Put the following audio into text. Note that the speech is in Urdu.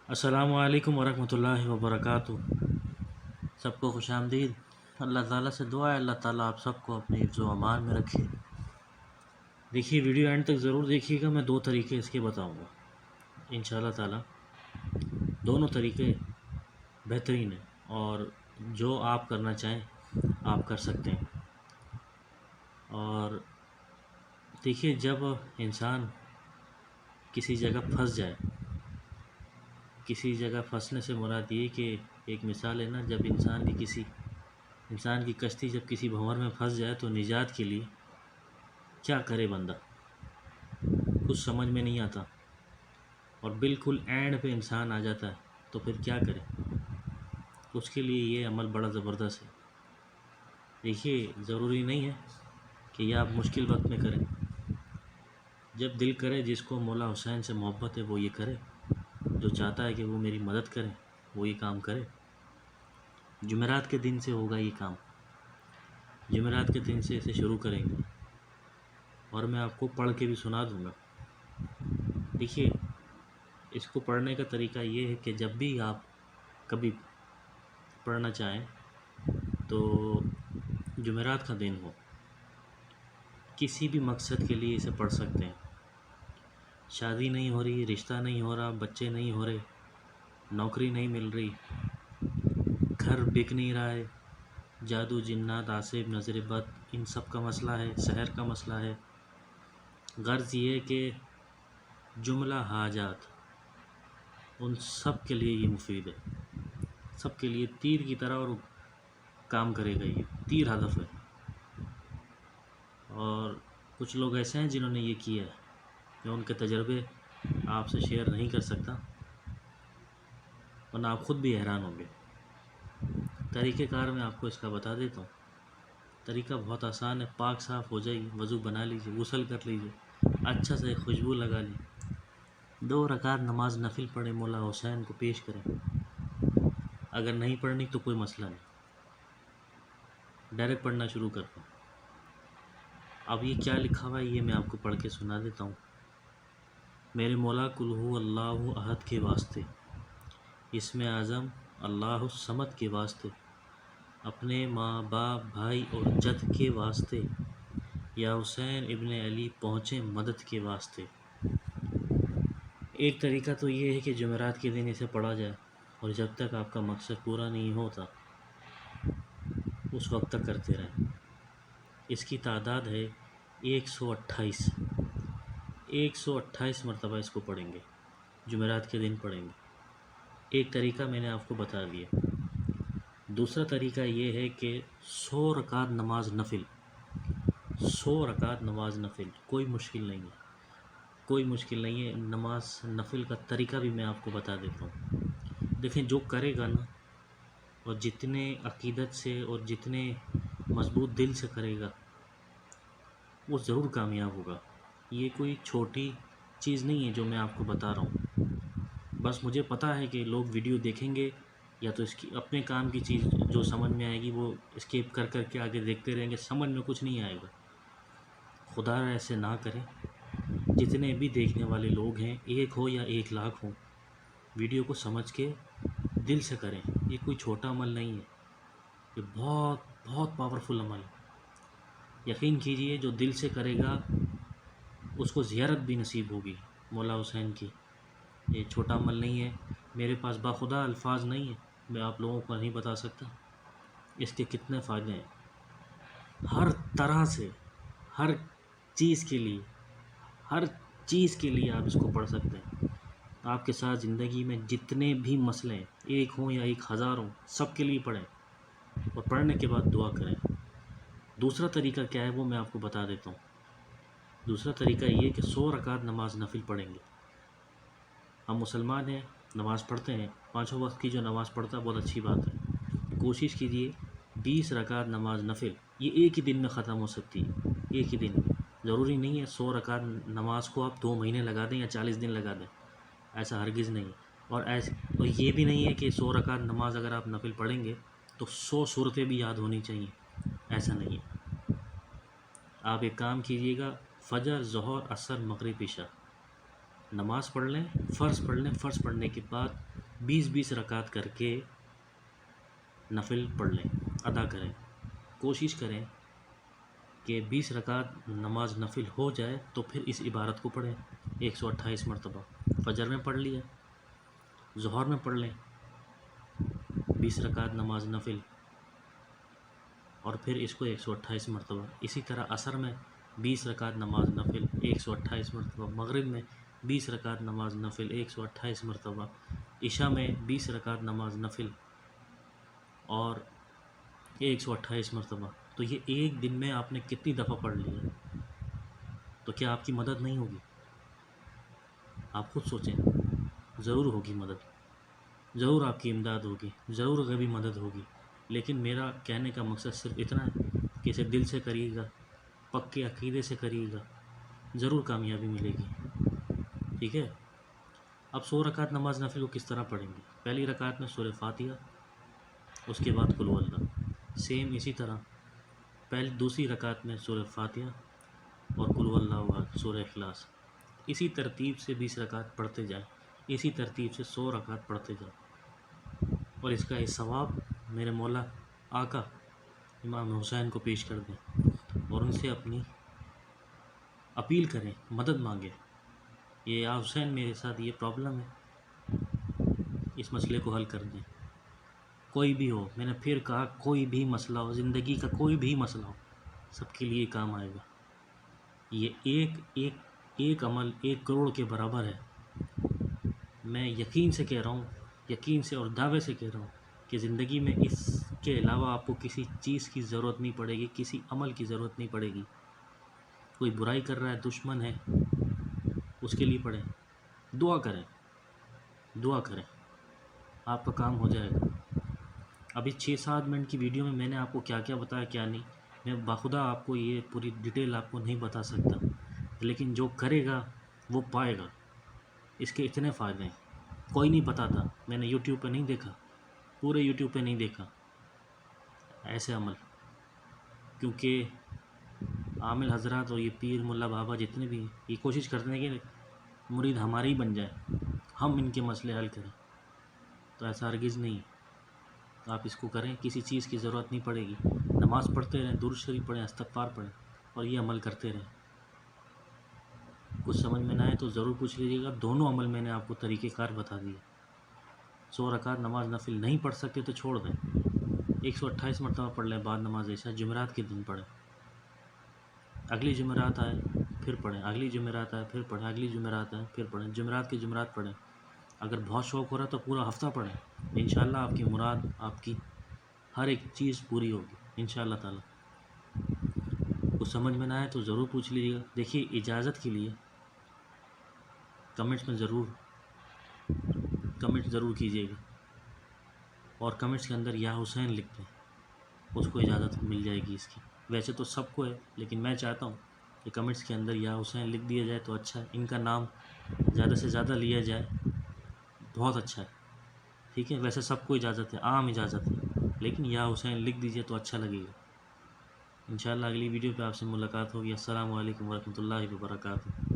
السلام علیکم ورحمۃ اللہ وبرکاتہ۔ سب کو خوش آمدید۔ اللہ تعالیٰ سے دعا ہے اللہ تعالیٰ آپ سب کو اپنی حفظ و امان میں رکھے۔ دیکھیے ویڈیو اینڈ تک ضرور دیکھیے گا، میں دو طریقے اس کے بتاؤں گا ان شاء اللہ تعالیٰ۔ دونوں طریقے بہترین ہیں اور جو آپ کرنا چاہیں آپ کر سکتے ہیں۔ اور دیکھیے جب انسان کسی جگہ پھنس جائے، کسی جگہ پھنسنے سے مراد یہ کہ ایک مثال ہے نا، جب انسان کی کشتی جب کسی بھنور میں پھنس جائے تو نجات کے لیے کیا کرے بندہ، کچھ سمجھ میں نہیں آتا، اور بالکل اینڈ پہ انسان آ جاتا ہے تو پھر کیا کرے۔ اس کے لیے یہ عمل بڑا زبردست ہے۔ دیکھیے ضروری نہیں ہے کہ یہ آپ مشکل وقت میں کریں، جب دل کرے، جس کو مولا حسین سے محبت ہے وہ یہ کرے، جو چاہتا ہے کہ وہ میری مدد کرے وہ یہ کام کرے۔ جمعرات کے دن سے ہوگا یہ کام، جمعرات کے دن سے اسے شروع کریں گے، اور میں آپ کو پڑھ کے بھی سنا دوں گا۔ دیکھیے اس کو پڑھنے کا طریقہ یہ ہے کہ جب بھی آپ کبھی پڑھنا چاہیں تو جمعرات کا دن ہو، کسی بھی مقصد کے لیے اسے پڑھ سکتے ہیں۔ شادی نہیں ہو رہی، رشتہ نہیں ہو رہا، بچے نہیں ہو رہے، نوکری نہیں مل رہی، گھر بک نہیں رہا ہے، جادو جنات آصف نظر بد ان سب کا مسئلہ ہے، شہر کا مسئلہ ہے، غرض یہ ہے کہ جملہ حاجات ان سب کے لیے یہ مفید ہے، سب کے لیے تیر کی طرح اور کام کرے گا، یہ تیر ہدف ہے۔ اور کچھ لوگ ایسے ہیں جنہوں نے یہ کیا ہے، میں ان کے تجربے آپ سے شیئر نہیں کر سکتا ورنہ آپ خود بھی حیران ہوں گے۔ طریقہ کار میں آپ کو اس کا بتا دیتا ہوں۔ طریقہ بہت آسان ہے، پاک صاف ہو جائیے، وضو بنا لیجیے، غسل کر لیجیے، اچھا سے خوشبو لگا لیں، 2 رکعت نماز نفل پڑھیں، مولا حسین کو پیش کریں۔ اگر نہیں پڑھنی تو کوئی مسئلہ نہیں، ڈائریکٹ پڑھنا شروع کر دیں۔ اب یہ کیا لکھا ہوا ہے یہ میں آپ کو پڑھ کے سنا دیتا ہوں۔ میرے مولا قل هو اللہ احد کے واسطے، اسم اعظم اللہ الصمد کے واسطے، اپنے ماں باپ بھائی اور جد کے واسطے، یا حسین ابن علی پہنچے مدد کے واسطے۔ ایک طریقہ تو یہ ہے کہ جمعرات کے دن اسے پڑھا جائے، اور جب تک آپ کا مقصد پورا نہیں ہوتا اس وقت تک کرتے رہیں۔ اس کی تعداد ہے 128، 128 مرتبہ اس کو پڑھیں گے، جمعرات کے دن پڑھیں گے۔ ایک طریقہ میں نے آپ کو بتا دیا۔ دوسرا طریقہ یہ ہے کہ 100 رکعت نماز نفل، 100 رکعت نماز نفل، کوئی مشکل نہیں ہے، کوئی مشکل نہیں ہے۔ نماز نفل کا طریقہ بھی میں آپ کو بتا دیتا ہوں۔ دیکھیں جو کرے گا نا، اور جتنے عقیدت سے اور جتنے مضبوط دل سے کرے گا وہ ضرور کامیاب ہوگا۔ یہ کوئی چھوٹی چیز نہیں ہے جو میں آپ کو بتا رہا ہوں، بس مجھے پتہ ہے کہ لوگ ویڈیو دیکھیں گے یا تو اس کی اپنے کام کی چیز جو سمجھ میں آئے گی وہ اسکیپ کر کر کے آگے دیکھتے رہیں گے، سمجھ میں کچھ نہیں آئے گا۔ خدا ایسے نہ کرے، جتنے بھی دیکھنے والے لوگ ہیں، 1 ہو یا 1 لاکھ ہوں، ویڈیو کو سمجھ کے دل سے کریں۔ یہ کوئی چھوٹا عمل نہیں ہے، یہ بہت بہت پاورفل عمل ہے۔ یقین کیجئے جو دل سے کرے گا اس کو زیارت بھی نصیب ہوگی مولا حسین کی۔ یہ چھوٹا عمل نہیں ہے، میرے پاس باخدا الفاظ نہیں ہے، میں آپ لوگوں کو نہیں بتا سکتا اس کے کتنے فائدے ہیں۔ ہر طرح سے، ہر چیز کے لیے، ہر چیز کے لیے آپ اس کو پڑھ سکتے ہیں۔ آپ کے ساتھ زندگی میں جتنے بھی مسئلے ہیں، 1 ہوں یا 1000 ہوں، سب کے لیے پڑھیں، اور پڑھنے کے بعد دعا کریں۔ دوسرا طریقہ کیا ہے وہ میں آپ کو بتا دیتا ہوں۔ دوسرا طریقہ یہ کہ 100 رکعت نماز نفل پڑھیں گے۔ ہم مسلمان ہیں، نماز پڑھتے ہیں، 5 وقت کی جو نماز پڑھتا ہے بہت اچھی بات ہے۔ کوشش کیجئے 20 رکعت نماز نفل، یہ ایک ہی دن میں ختم ہو سکتی ہے، ایک ہی دن میں۔ ضروری نہیں ہے 100 رکعت نماز کو آپ 2 مہینے لگا دیں یا 40 دن لگا دیں، ایسا ہرگز نہیں۔ اور یہ بھی نہیں ہے کہ 100 رکعت نماز اگر آپ نفل پڑھیں گے تو 100 صورتیں بھی یاد ہونی چاہیے، ایسا نہیں ہے۔ آپ ایک کام کیجئے گا، فجر، ظہر، عصر، مغرب، عشاء نماز پڑھ لیں، فرض پڑھ لیں، فرض پڑھنے کے بعد 20-20 رکعت کر کے نفل پڑھ لیں، ادا کریں۔ کوشش کریں کہ 20 رکعت نماز نفل ہو جائے تو پھر اس عبارت کو پڑھیں 128 مرتبہ۔ فجر میں پڑھ لیا، ظہر میں پڑھ لیں 20 رکعت نماز نفل، اور پھر اس کو 128 مرتبہ۔ اسی طرح عصر میں 20 رکعت نماز نفل 128 مرتبہ، مغرب میں 20 رکعت نماز نفل 128 مرتبہ، عشاء میں 20 رکعت نماز نفل اور 128 مرتبہ۔ تو یہ ایک دن میں آپ نے کتنی دفعہ پڑھ لیا؟ تو کیا آپ کی مدد نہیں ہوگی؟ آپ خود سوچیں، ضرور ہوگی مدد، ضرور آپ کی امداد ہوگی، ضرور غیبی مدد ہوگی۔ لیکن میرا کہنے کا مقصد صرف اتنا ہے کہ اسے دل سے کریے گا، پکے عقیدے سے کریے گا، ضرور کامیابی ملے گی، ٹھیک ہے؟ اب 100 رکعت نماز نفل کو کس طرح پڑھیں گے؟ پہلی رکعت میں سورہ فاتحہ، اس کے بعد قل هو اللہ، سیم اسی طرح دوسری رکعت میں سورہ فاتحہ اور قل هو اللہ احد، سورہ اخلاص، اسی ترتیب سے 20 رکعت پڑھتے جائیں، اسی ترتیب سے 100 رکعت پڑھتے جائیں، اور اس کا یہ ثواب میرے مولا آقا امام حسین کو پیش کر دیں اور ان سے اپنی اپیل کریں، مدد مانگیں، یہ یا حسین میرے ساتھ یہ پرابلم ہے، اس مسئلے کو حل کر دیں۔ کوئی بھی ہو، میں نے پھر کہا، کوئی بھی مسئلہ ہو، زندگی کا کوئی بھی مسئلہ ہو، سب کے لیے کام آئے گا۔ یہ ایک عمل 1 کروڑ کے برابر ہے۔ میں یقین سے کہہ رہا ہوں، یقین سے اور دعوے سے کہہ رہا ہوں کہ زندگی میں اس کے علاوہ آپ کو کسی چیز کی ضرورت نہیں پڑے گی، کسی عمل کی ضرورت نہیں پڑے گی۔ کوئی برائی کر رہا ہے، دشمن ہے، اس کے لیے پڑھیں، دعا کریں، دعا کریں، آپ کا کام ہو جائے گا۔ ابھی 6-7 منٹ کی ویڈیو میں نے آپ کو کیا کیا بتایا، کیا نہیں، میں باخدا آپ کو یہ پوری ڈیٹیل آپ کو نہیں بتا سکتا، لیکن جو کرے گا وہ پائے گا۔ اس کے اتنے فائدے ہیں، کوئی نہیں بتاتا، میں نے یوٹیوب پہ نہیں دیکھا، پورے یوٹیوب پہ نہیں دیکھا ایسے عمل، کیونکہ عامل حضرات اور یہ پیر ملا بابا جتنے بھی ہیں، یہ کوشش کرتے ہیں کہ مرید ہمارے ہی بن جائے، ہم ان کے مسئلے حل کریں، تو ایسا ہرگز نہیں۔ آپ اس کو کریں، کسی چیز کی ضرورت نہیں پڑے گی، نماز پڑھتے رہیں، درود شریف پڑھیں، استغفار پڑھیں، اور یہ عمل کرتے رہیں۔ کچھ سمجھ میں نہ آئے تو ضرور پوچھ لیجیے گا، دونوں عمل میں نے آپ کو طریقہ کار بتا دیا۔ 100 رکعت نماز نفل نہیں پڑھ سکتے تو چھوڑ دیں، 128 مرتبہ پڑھ لیں بعد نماز عشاء، جمعرات کے دن پڑھیں، اگلی جمعرات آئے پھر پڑھیں، اگلی جمعرات آئے پھر پڑھیں، اگلی جمعرات آئے پھر پڑھیں، جمعرات کی جمعرات پڑھیں۔ اگر بہت شوق ہو رہا ہے تو پورا ہفتہ پڑھیں، انشاءاللہ آپ کی مراد، آپ کی ہر ایک چیز پوری ہوگی انشاءاللہ تعالی۔ کچھ سمجھ میں نہ آئے تو ضرور پوچھ لیجیے گا۔ دیکھیے، اجازت کے لیے کمنٹس میں کمنٹ ضرور کیجیے گا، اور کمنٹس کے اندر یا حسین لکھ دیں، اس کو اجازت مل جائے گی اس کی۔ ویسے تو سب کو ہے، لیکن میں چاہتا ہوں کہ کمنٹس کے اندر یا حسین لکھ دیا جائے تو اچھا ہے، ان کا نام زیادہ سے زیادہ لیا جائے، بہت اچھا ہے، ٹھیک ہے؟ ویسے سب کو اجازت ہے، عام اجازت ہے، لیکن یا حسین لکھ دیجیے تو اچھا لگے گا۔ انشاءاللہ اگلی ویڈیو پہ آپ سے ملاقات ہوگی۔ السلام علیکم ورحمۃ اللہ وبرکاتہ۔